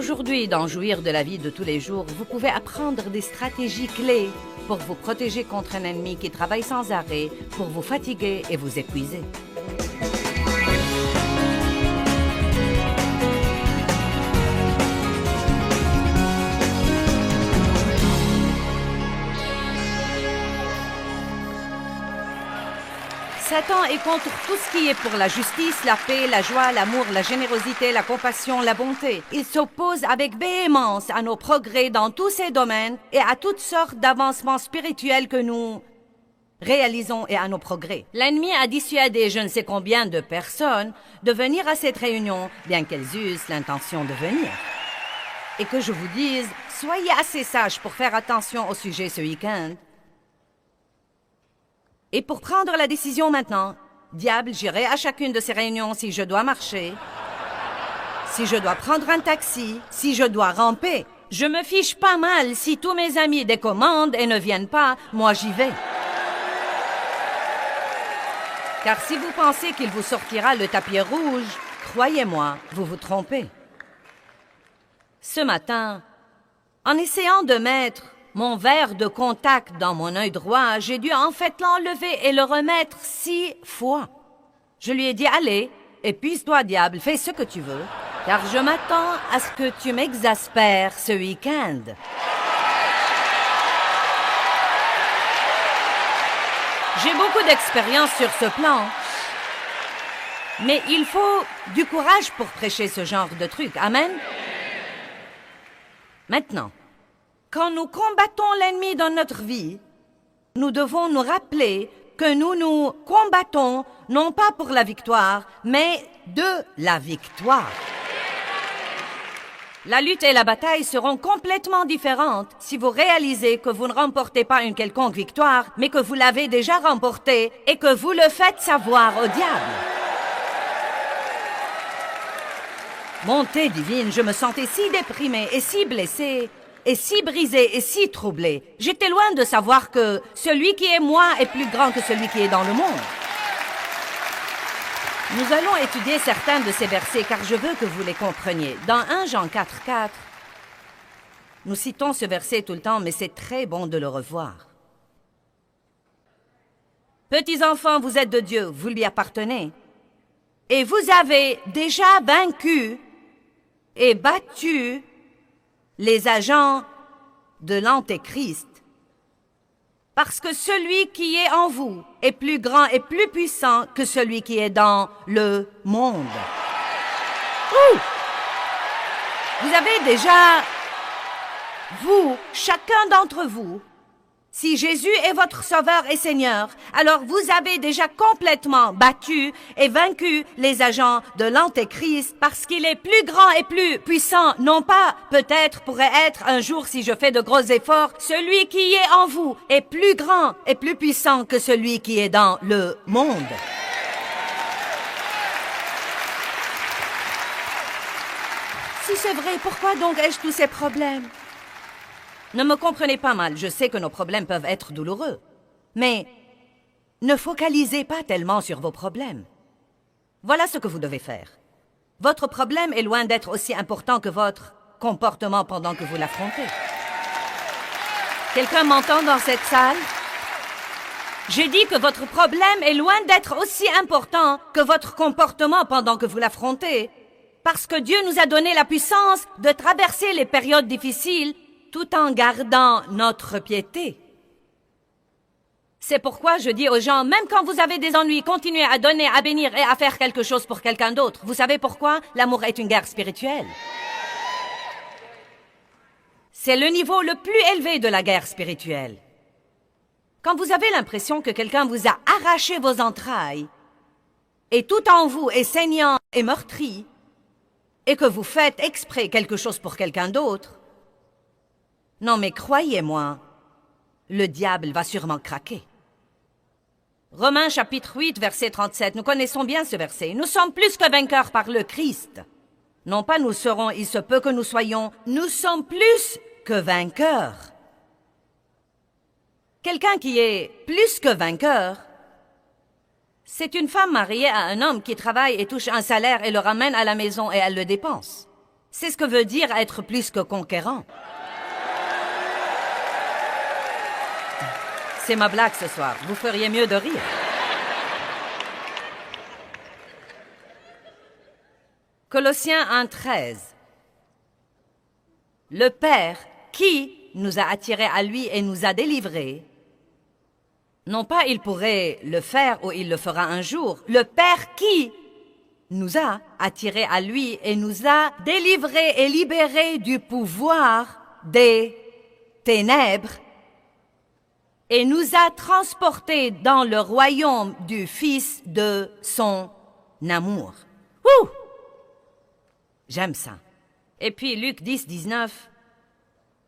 Aujourd'hui, dans Jouir de la vie de tous les jours, vous pouvez apprendre des stratégies clés pour vous protéger contre un ennemi qui travaille sans arrêt pour vous fatiguer et vous épuiser. Satan est contre tout ce qui est pour la justice, la paix, la joie, l'amour, la générosité, la compassion, la bonté. Il s'oppose avec véhémence à nos progrès dans tous ces domaines et à toutes sortes d'avancements spirituels que nous réalisons et à nos progrès. L'ennemi a dissuadé je ne sais combien de personnes de venir à cette réunion, bien qu'elles eussent l'intention de venir. Et que je vous dise, soyez assez sages pour faire attention au sujet ce week-end. Et pour prendre la décision maintenant, diable, j'irai à chacune de ces réunions si je dois marcher, si je dois prendre un taxi, si je dois ramper. Je me fiche pas mal si tous mes amis décommandent et ne viennent pas, moi j'y vais. Car si vous pensez qu'il vous sortira le tapis rouge, croyez-moi, vous vous trompez. Ce matin, en essayant de mettre mon verre de contact dans mon œil droit, j'ai dû en fait l'enlever et le remettre 6 fois. Je lui ai dit, allez, épuise-toi, diable, fais ce que tu veux, car je m'attends à ce que tu m'exaspères ce week-end. J'ai beaucoup d'expérience sur ce plan, mais il faut du courage pour prêcher ce genre de truc. Amen? Maintenant, quand nous combattons l'ennemi dans notre vie, nous devons nous rappeler que nous nous combattons non pas pour la victoire, mais de la victoire. La lutte et la bataille seront complètement différentes si vous réalisez que vous ne remportez pas une quelconque victoire, mais que vous l'avez déjà remportée et que vous le faites savoir au diable. Bonté divine, je me sentais si déprimée et si blessée, et si brisé et si troublé. J'étais loin de savoir que celui qui est moi est plus grand que celui qui est dans le monde. Nous allons étudier certains de ces versets car je veux que vous les compreniez. Dans 1 Jean 4,4, nous citons ce verset tout le temps, mais c'est très bon de le revoir. Petits enfants, vous êtes de Dieu, vous lui appartenez. Et vous avez déjà vaincu et battu les agents de l'Antéchrist, parce que celui qui est en vous est plus grand et plus puissant que celui qui est dans le monde. Ouh! Vous avez déjà, vous, chacun d'entre vous, si Jésus est votre Sauveur et Seigneur, alors vous avez déjà complètement battu et vaincu les agents de l'Antéchrist parce qu'il est plus grand et plus puissant, non pas peut-être pourrait être un jour si je fais de gros efforts, celui qui est en vous est plus grand et plus puissant que celui qui est dans le monde. Si c'est vrai, pourquoi donc ai-je tous ces problèmes? Ne me comprenez pas mal, je sais que nos problèmes peuvent être douloureux. Mais ne focalisez pas tellement sur vos problèmes. Voilà ce que vous devez faire. Votre problème est loin d'être aussi important que votre comportement pendant que vous l'affrontez. Quelqu'un m'entend dans cette salle? J'ai dit que votre problème est loin d'être aussi important que votre comportement pendant que vous l'affrontez. Parce que Dieu nous a donné la puissance de traverser les périodes difficiles tout en gardant notre piété. C'est pourquoi je dis aux gens, même quand vous avez des ennuis, continuez à donner, à bénir et à faire quelque chose pour quelqu'un d'autre. Vous savez pourquoi? L'amour est une guerre spirituelle. C'est le niveau le plus élevé de la guerre spirituelle. Quand vous avez l'impression que quelqu'un vous a arraché vos entrailles, et tout en vous est saignant et meurtri, et que vous faites exprès quelque chose pour quelqu'un d'autre, non, mais croyez-moi, le diable va sûrement craquer. Romains chapitre 8, verset 37, nous connaissons bien ce verset. Nous sommes plus que vainqueurs par le Christ. Non pas nous serons, il se peut que nous soyons, nous sommes plus que vainqueurs. Quelqu'un qui est plus que vainqueur, c'est une femme mariée à un homme qui travaille et touche un salaire et le ramène à la maison et elle le dépense. C'est ce que veut dire être plus que conquérant. C'est ma blague ce soir. Vous feriez mieux de rire. Colossiens 1:13. Le Père qui nous a attirés à lui et nous a délivrés, non pas il pourrait le faire ou il le fera un jour, le Père qui nous a attirés à lui et nous a délivrés et libérés du pouvoir des ténèbres et nous a transportés dans le royaume du Fils de son amour. Ouh! J'aime ça. Et puis Luc 10:19,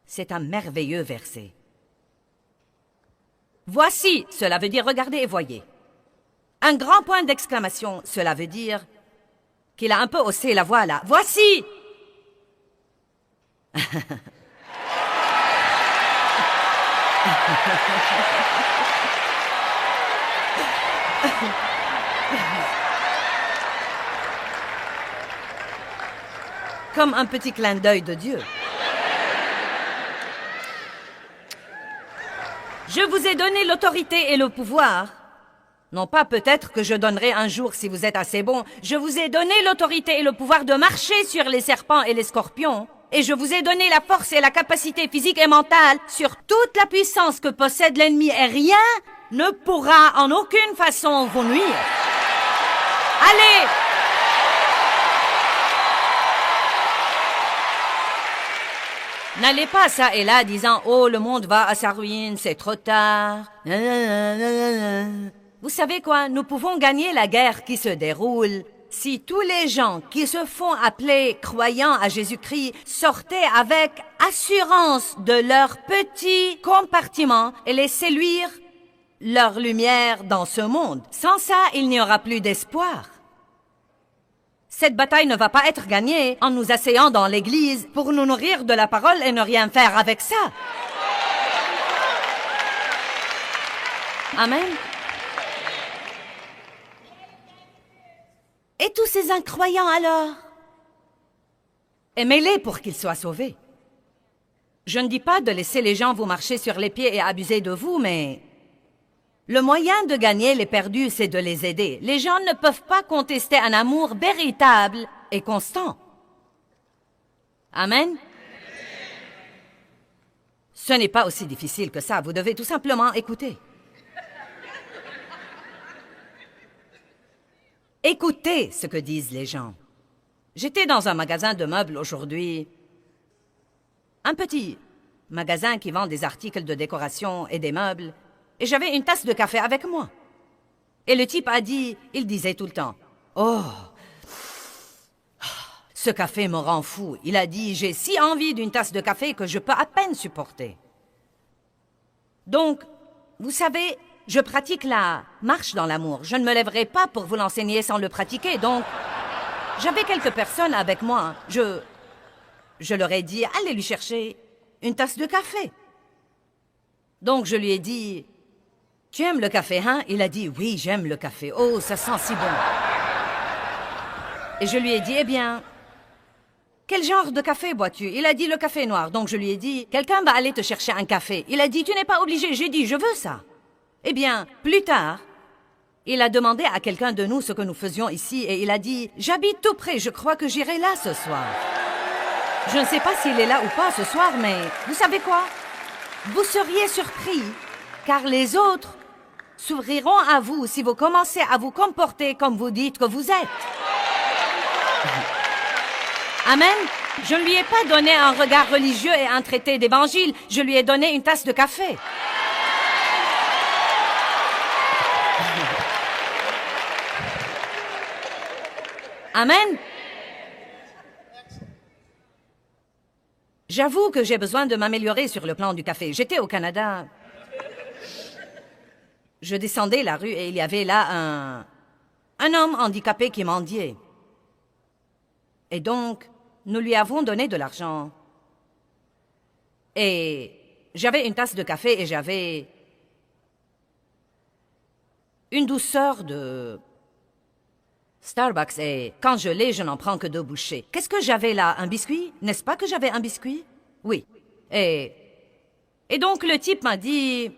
c'est un merveilleux verset. Voici, cela veut dire regardez et voyez. Un grand point d'exclamation, cela veut dire qu'il a un peu haussé la voix là. Voici! Comme un petit clin d'œil de Dieu. Je vous ai donné l'autorité et le pouvoir. Non pas peut-être que je donnerai un jour si vous êtes assez bon. Je vous ai donné l'autorité et le pouvoir de marcher sur les serpents et les scorpions. Et je vous ai donné la force et la capacité physique et mentale sur toute la puissance que possède l'ennemi. Et rien ne pourra en aucune façon vous nuire. Allez! N'allez pas ça et là disant « Oh, le monde va à sa ruine, c'est trop tard. » Vous savez quoi? Nous pouvons gagner la guerre qui se déroule si tous les gens qui se font appeler croyants à Jésus-Christ sortaient avec assurance de leur petit compartiment et laissaient luire leur lumière dans ce monde. Sans ça, il n'y aura plus d'espoir. Cette bataille ne va pas être gagnée en nous asseyant dans l'église pour nous nourrir de la parole et ne rien faire avec ça. Amen. Et tous ces incroyants alors? Aimez-les pour qu'ils soient sauvés. Je ne dis pas de laisser les gens vous marcher sur les pieds et abuser de vous, mais le moyen de gagner les perdus, c'est de les aider. Les gens ne peuvent pas contester un amour véritable et constant. Amen. Ce n'est pas aussi difficile que ça. Vous devez tout simplement écouter. Écoutez ce que disent les gens. J'étais dans un magasin de meubles aujourd'hui. Un petit magasin qui vend des articles de décoration et des meubles. Et j'avais une tasse de café avec moi. Et le type a dit, il disait tout le temps, « Oh, ce café me rend fou. » Il a dit, « J'ai si envie d'une tasse de café que je peux à peine supporter. » Donc, vous savez, je pratique la marche dans l'amour. Je ne me lèverai pas pour vous l'enseigner sans le pratiquer. Donc, j'avais quelques personnes avec moi. Je leur ai dit, allez lui chercher une tasse de café. Donc, je lui ai dit, tu aimes le café, hein? Il a dit, oui, j'aime le café. Oh, ça sent si bon. Et je lui ai dit, eh bien, quel genre de café bois-tu? Il a dit, le café noir. Donc, je lui ai dit, quelqu'un va aller te chercher un café. Il a dit, tu n'es pas obligé. J'ai dit, je veux ça. Eh bien, plus tard, il a demandé à quelqu'un de nous ce que nous faisions ici et il a dit, j'habite tout près, je crois que j'irai là ce soir. Je ne sais pas s'il est là ou pas ce soir, mais vous savez quoi? Vous seriez surpris, car les autres s'ouvriront à vous si vous commencez à vous comporter comme vous dites que vous êtes. Amen. Je ne lui ai pas donné un regard religieux et un traité d'évangile, je lui ai donné une tasse de café. Amen. J'avoue que j'ai besoin de m'améliorer sur le plan du café. J'étais au Canada. Je descendais la rue et il y avait là un homme handicapé qui mendiait. Et donc, nous lui avons donné de l'argent. Et j'avais une tasse de café et j'avais une douceur de Starbucks et quand je l'ai, je n'en prends que 2 bouchées. Qu'est-ce que j'avais là? Un biscuit? N'est-ce pas que j'avais un biscuit? Oui. Et donc le type m'a dit...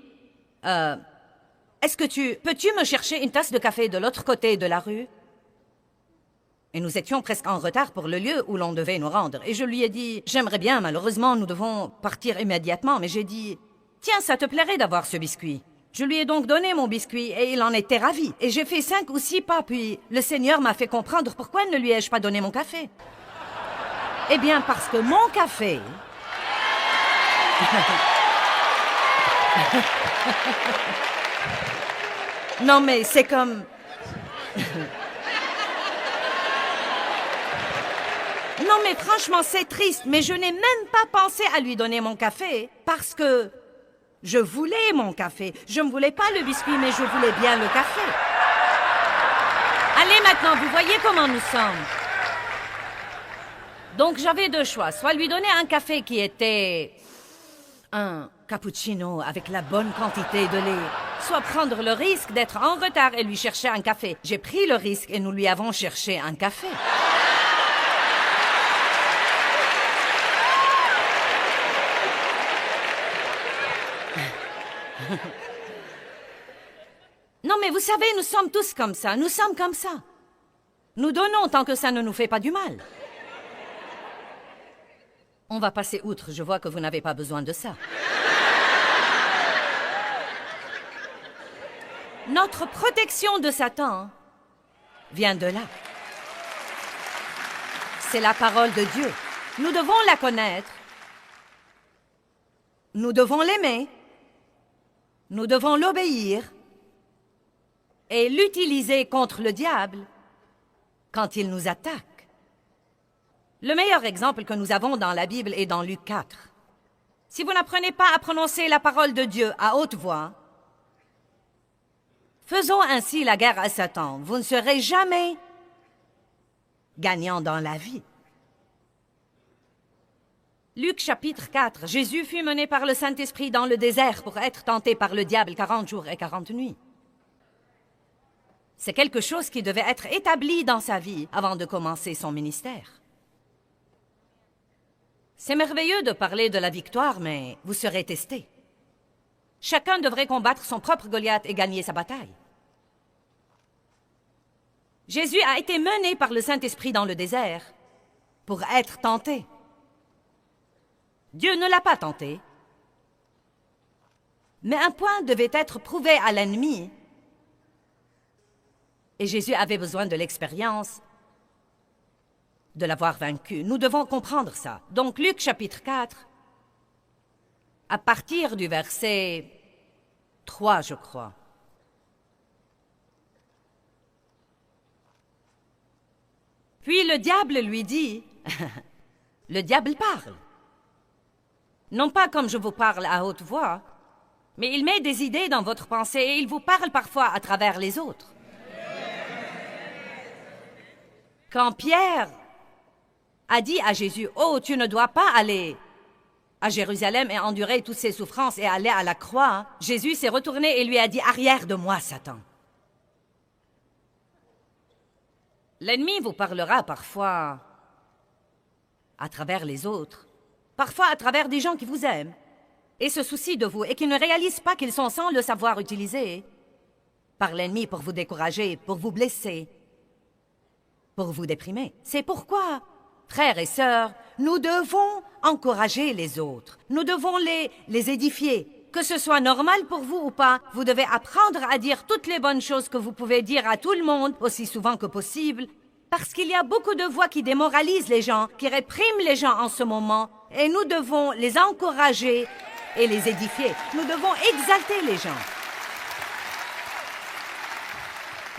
est-ce que peux-tu me chercher une tasse de café de l'autre côté de la rue? Et nous étions presque en retard pour le lieu où l'on devait nous rendre. Et je lui ai dit, j'aimerais bien, malheureusement, nous devons partir immédiatement. Mais j'ai dit, tiens, ça te plairait d'avoir ce biscuit? Je lui ai donc donné mon biscuit et il en était ravi. Et j'ai fait 5 ou 6 pas, puis le Seigneur m'a fait comprendre pourquoi ne lui ai-je pas donné mon café. Eh bien, parce que mon café... Non, mais c'est comme... Non, mais franchement, c'est triste, mais je n'ai même pas pensé à lui donner mon café parce que je voulais mon café. Je ne voulais pas le biscuit, mais je voulais bien le café. Allez maintenant, vous voyez comment nous sommes. Donc j'avais 2 choix, soit lui donner un café qui était un cappuccino avec la bonne quantité de lait, soit prendre le risque d'être en retard et lui chercher un café. J'ai pris le risque et nous lui avons cherché un café. Non, mais vous savez, nous sommes tous comme ça. Nous sommes comme ça. Nous donnons tant que ça ne nous fait pas du mal. On va passer outre. Je vois que vous n'avez pas besoin de ça. Notre protection de Satan vient de là. C'est la parole de Dieu. Nous devons la connaître. Nous devons l'aimer. Nous devons l'obéir et l'utiliser contre le diable quand il nous attaque. Le meilleur exemple que nous avons dans la Bible est dans Luc 4. Si vous n'apprenez pas à prononcer la parole de Dieu à haute voix, faisons ainsi la guerre à Satan. Vous ne serez jamais gagnant dans la vie. Luc chapitre 4. Jésus fut mené par le Saint-Esprit dans le désert pour être tenté par le diable 40 jours et 40 nuits. C'est quelque chose qui devait être établi dans sa vie avant de commencer son ministère. C'est merveilleux de parler de la victoire, mais vous serez testés. Chacun devrait combattre son propre Goliath et gagner sa bataille. Jésus a été mené par le Saint-Esprit dans le désert pour être tenté. Dieu ne l'a pas tenté. Mais un point devait être prouvé à l'ennemi. Et Jésus avait besoin de l'expérience de l'avoir vaincu. Nous devons comprendre ça. Donc, Luc chapitre 4, à partir du verset 3, je crois. Puis le diable lui dit, le diable parle. Non pas comme je vous parle à haute voix, mais il met des idées dans votre pensée et il vous parle parfois à travers les autres. Quand Pierre a dit à Jésus, « Oh, tu ne dois pas aller à Jérusalem et endurer toutes ces souffrances et aller à la croix », Jésus s'est retourné et lui a dit, « Arrière de moi, Satan ». L'ennemi vous parlera parfois à travers les autres, parfois à travers des gens qui vous aiment et se soucient de vous et qui ne réalisent pas qu'ils sont sans le savoir utilisés par l'ennemi pour vous décourager, pour vous blesser, pour vous déprimer. C'est pourquoi, frères et sœurs, nous devons encourager les autres. Nous devons les édifier. Que ce soit normal pour vous ou pas, vous devez apprendre à dire toutes les bonnes choses que vous pouvez dire à tout le monde, aussi souvent que possible, parce qu'il y a beaucoup de voix qui démoralisent les gens, qui répriment les gens en ce moment, et nous devons les encourager et les édifier. Nous devons exalter les gens.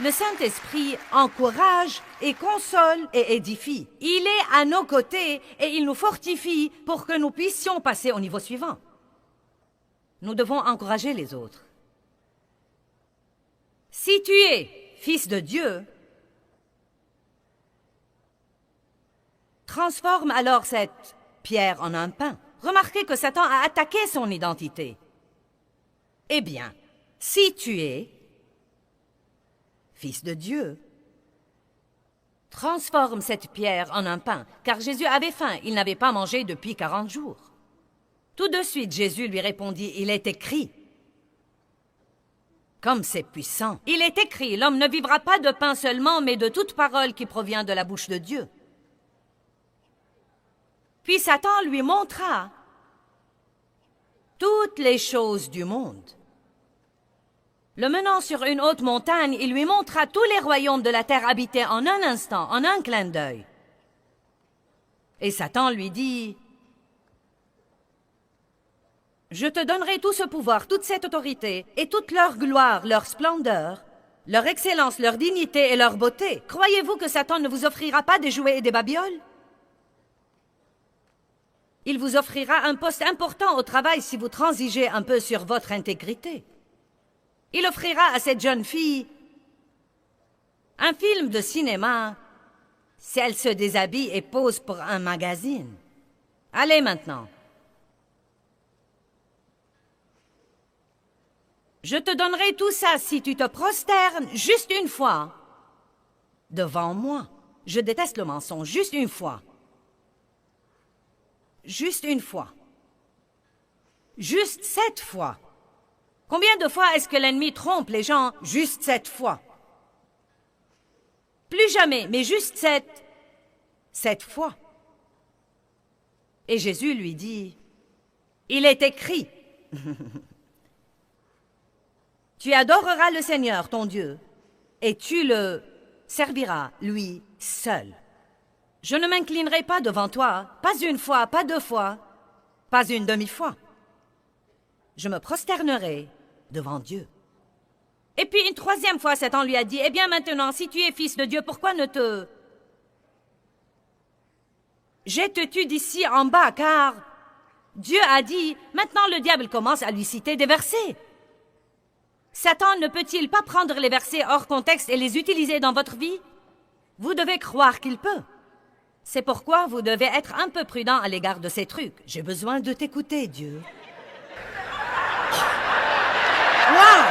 Le Saint-Esprit encourage et console et édifie. Il est à nos côtés et il nous fortifie pour que nous puissions passer au niveau suivant. Nous devons encourager les autres. Si tu es fils de Dieu, transforme alors cette pierre en un pain. Remarquez que Satan a attaqué son identité. Eh bien, si tu es fils de Dieu, transforme cette pierre en un pain, car Jésus avait faim, il n'avait pas mangé depuis 40 jours. Tout de suite, Jésus lui répondit, il est écrit. Comme c'est puissant. Il est écrit, l'homme ne vivra pas de pain seulement, mais de toute parole qui provient de la bouche de Dieu. Puis Satan lui montra toutes les choses du monde. Le menant sur une haute montagne, il lui montra tous les royaumes de la terre habités en un instant, en un clin d'œil. Et Satan lui dit, « Je te donnerai tout ce pouvoir, toute cette autorité, et toute leur gloire, leur splendeur, leur excellence, leur dignité et leur beauté. Croyez-vous que Satan ne vous offrira pas des jouets et des babioles? Il vous offrira un poste important au travail si vous transigez un peu sur votre intégrité. Il offrira à cette jeune fille un film de cinéma si elle se déshabille et pose pour un magazine. Allez maintenant. Je te donnerai tout ça si tu te prosternes juste une fois devant moi. Je déteste le mensonge, juste une fois. Juste une fois. Juste 7 fois. Combien de fois est-ce que l'ennemi trompe les gens? Juste 7 fois. Plus jamais, mais juste 7 fois. Et Jésus lui dit, il est écrit, tu adoreras le Seigneur, ton Dieu, et tu le serviras, lui seul. Je ne m'inclinerai pas devant toi, pas une fois, pas 2 fois, pas une demi-fois. Je me prosternerai devant Dieu. Et puis une 3e fois, Satan lui a dit, eh bien maintenant, si tu es fils de Dieu, pourquoi ne te jettes-tu d'ici en bas, car Dieu a dit, maintenant le diable commence à lui citer des versets. Satan ne peut-il pas prendre les versets hors contexte et les utiliser dans votre vie? Vous devez croire qu'il peut. C'est pourquoi vous devez être un peu prudent à l'égard de ces trucs. J'ai besoin de t'écouter, Dieu. Wow!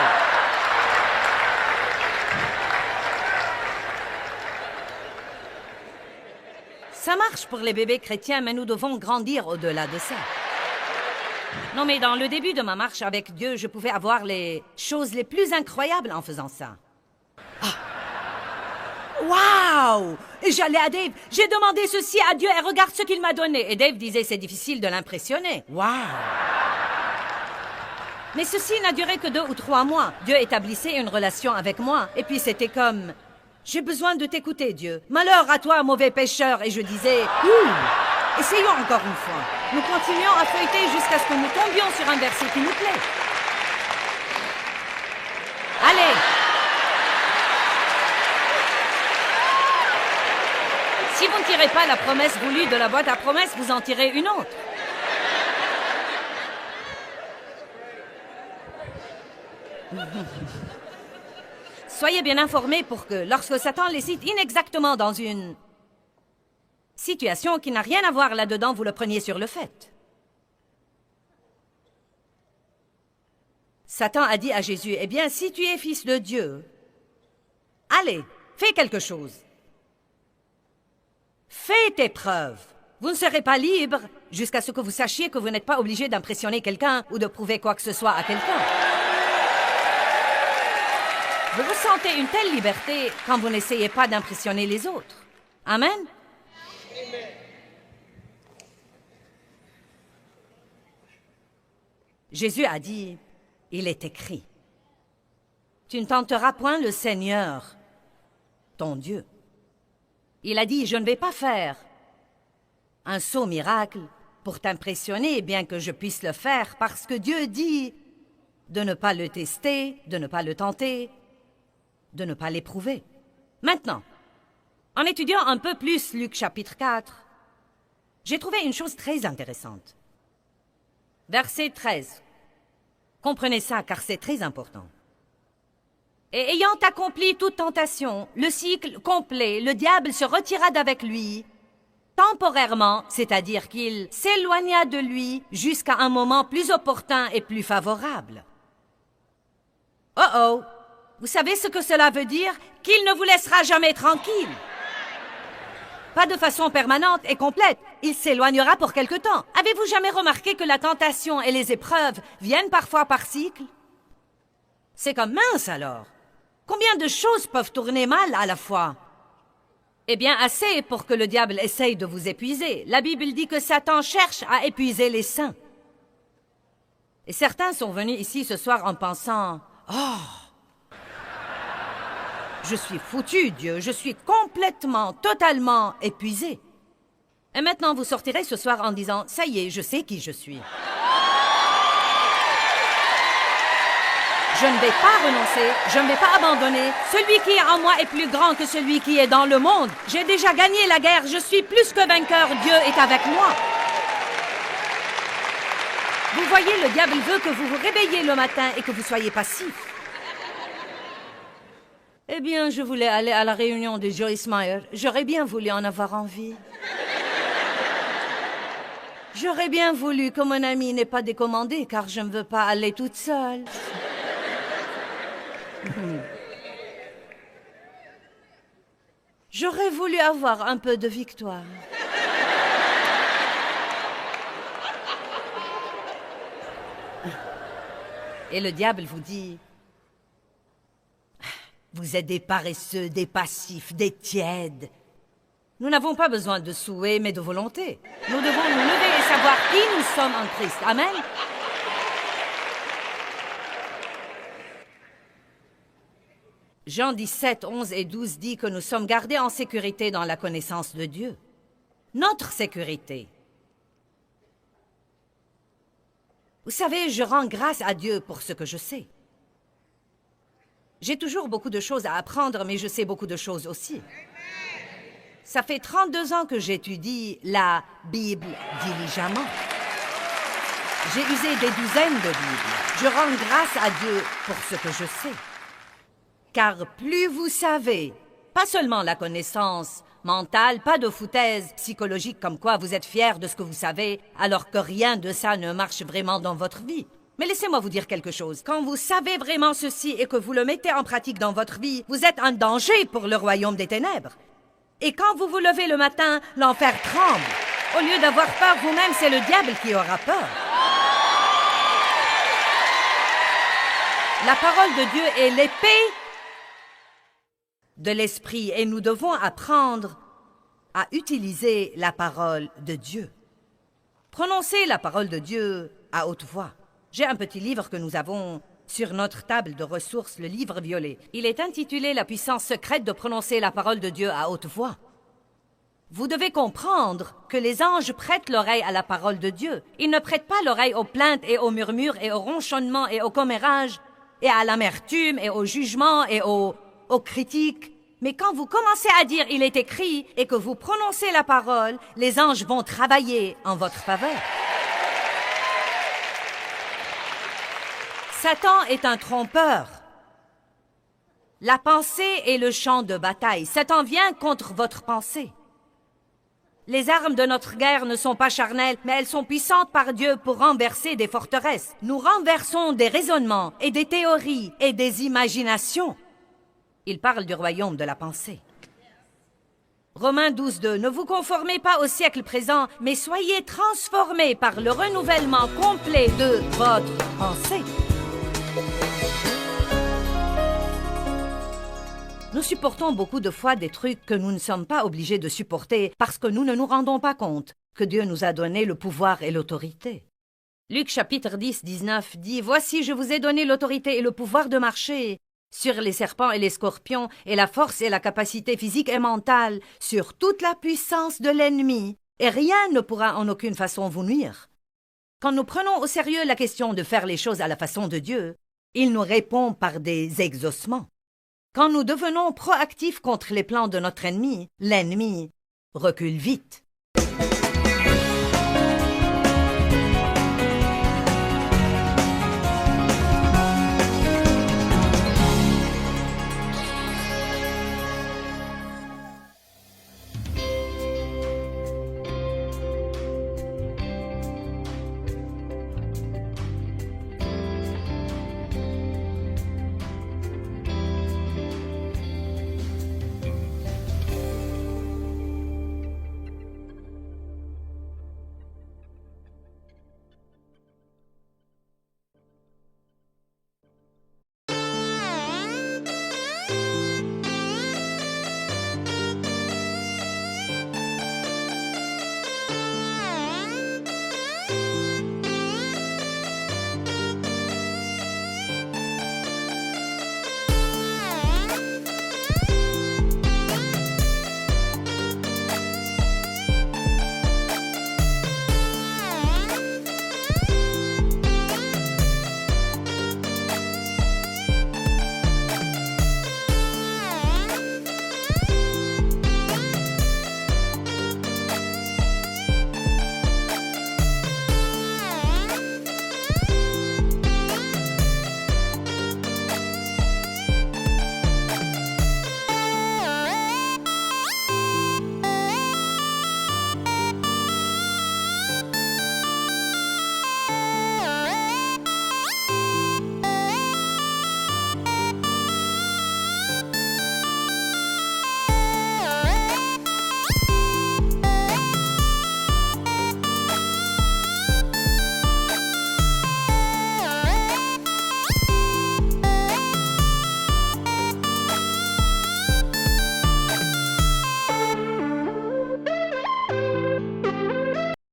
Ça marche pour les bébés chrétiens, mais nous devons grandir au-delà de ça. Non, mais dans le début de ma marche avec Dieu, je pouvais avoir les choses les plus incroyables en faisant ça. Wow! Et j'allais à Dave, j'ai demandé ceci à Dieu et regarde ce qu'il m'a donné. Et Dave disait, c'est difficile de l'impressionner. Wow! Mais ceci n'a duré que 2 ou 3 mois. Dieu établissait une relation avec moi. Et puis c'était comme, j'ai besoin de t'écouter, Dieu. Malheur à toi, mauvais pécheur. Et je disais, essayons encore une fois. Nous continuions à feuilleter jusqu'à ce que nous tombions sur un verset qui nous plaît. Allez! Si vous ne tirez pas la promesse voulue de la boîte à promesses, vous en tirez une autre. Soyez bien informés pour que, lorsque Satan les cite inexactement dans une situation qui n'a rien à voir là-dedans, vous le preniez sur le fait. Satan a dit à Jésus, eh bien, si tu es fils de Dieu, allez, fais quelque chose. Fais tes preuves. Vous ne serez pas libre jusqu'à ce que vous sachiez que vous n'êtes pas obligé d'impressionner quelqu'un ou de prouver quoi que ce soit à quelqu'un. Vous ressentez une telle liberté quand vous n'essayez pas d'impressionner les autres. Amen? Jésus a dit, il est écrit, tu ne tenteras point le Seigneur, ton Dieu. Il a dit, je ne vais pas faire un sot miracle pour t'impressionner, bien que je puisse le faire, parce que Dieu dit de ne pas le tester, de ne pas le tenter, de ne pas l'éprouver. Maintenant, en étudiant un peu plus Luc chapitre 4, j'ai trouvé une chose très intéressante. Verset 13. Comprenez ça, car c'est très important. Et ayant accompli toute tentation, le cycle complet, le diable se retira d'avec lui, temporairement, c'est-à-dire qu'il s'éloigna de lui jusqu'à un moment plus opportun et plus favorable. Oh! Vous savez ce que cela veut dire? Qu'il ne vous laissera jamais tranquille. pas de façon permanente et complète. Il s'éloignera pour quelque temps. Avez-vous jamais remarqué que la tentation et les épreuves viennent parfois par cycle? C'est comme mince alors. Combien de choses peuvent tourner mal à la fois? Eh bien, assez pour que le diable essaye de vous épuiser. La Bible dit que Satan cherche à épuiser les saints. Et certains sont venus ici ce soir en pensant « Oh, je suis foutu, Dieu, je suis complètement, totalement épuisé. » Et maintenant, vous sortirez ce soir en disant « Ça y est, je sais qui je suis. » Je ne vais pas renoncer, je ne vais pas abandonner. Celui qui est en moi est plus grand que celui qui est dans le monde. J'ai déjà gagné la guerre, je suis plus que vainqueur, Dieu est avec moi. Vous voyez, le diable veut que vous vous réveilliez le matin et que vous soyez passif. Eh bien, je voulais aller à la réunion de Joyce Meyer. J'aurais bien voulu en avoir envie. J'aurais bien voulu que mon ami n'ait pas décommandé, car je ne veux pas aller toute seule. J'aurais voulu avoir un peu de victoire. Et le diable vous dit, vous êtes des paresseux, des passifs, des tièdes. Nous n'avons pas besoin de souhait, mais de volonté. Nous devons nous lever et savoir qui nous sommes en Christ. Amen. Jean 17, 11 et 12 dit que nous sommes gardés en sécurité dans la connaissance de Dieu. Notre sécurité. Vous savez, je rends grâce à Dieu pour ce que je sais. J'ai toujours beaucoup de choses à apprendre, mais je sais beaucoup de choses aussi. Ça fait 32 ans que j'étudie la Bible diligemment. J'ai usé des douzaines de Bibles. Je rends grâce à Dieu pour ce que je sais. Car plus vous savez, pas seulement la connaissance mentale, pas de foutaise psychologique comme quoi vous êtes fier de ce que vous savez, alors que rien de ça ne marche vraiment dans votre vie. Mais laissez-moi vous dire quelque chose. Quand vous savez vraiment ceci et que vous le mettez en pratique dans votre vie, vous êtes un danger pour le royaume des ténèbres. Et quand vous vous levez le matin, l'enfer tremble. Au lieu d'avoir peur vous-même, c'est le diable qui aura peur. La parole de Dieu est l'épée de l'esprit et nous devons apprendre à utiliser la parole de Dieu. Prononcez la parole de Dieu à haute voix. J'ai un petit livre que nous avons sur notre table de ressources, le livre violet. Il est intitulé « La puissance secrète de prononcer la parole de Dieu à haute voix ». Vous devez comprendre que les anges prêtent l'oreille à la parole de Dieu. Ils ne prêtent pas l'oreille aux plaintes et aux murmures et aux ronchonnements et aux commérages et à l'amertume et au jugement et aux critiques. Mais quand vous commencez à dire « il est écrit » et que vous prononcez la parole, les anges vont travailler en votre faveur. Satan est un trompeur. La pensée est le champ de bataille. Satan vient contre votre pensée. Les armes de notre guerre ne sont pas charnelles, mais elles sont puissantes par Dieu pour renverser des forteresses. Nous renversons des raisonnements et des théories et des imaginations. Il parle du royaume de la pensée. Romains 12, 2. Ne vous conformez pas au siècle présent, mais soyez transformés par le renouvellement complet de votre pensée. Nous supportons beaucoup de fois des trucs que nous ne sommes pas obligés de supporter parce que nous ne nous rendons pas compte que Dieu nous a donné le pouvoir et l'autorité. Luc chapitre 10, 19 dit « Voici, je vous ai donné l'autorité et le pouvoir de marcher sur les serpents et les scorpions et la force et la capacité physique et mentale, sur toute la puissance de l'ennemi, et rien ne pourra en aucune façon vous nuire. » Quand nous prenons au sérieux la question de faire les choses à la façon de Dieu, il nous répond par des exaucements. Quand nous devenons proactifs contre les plans de notre ennemi, l'ennemi recule vite.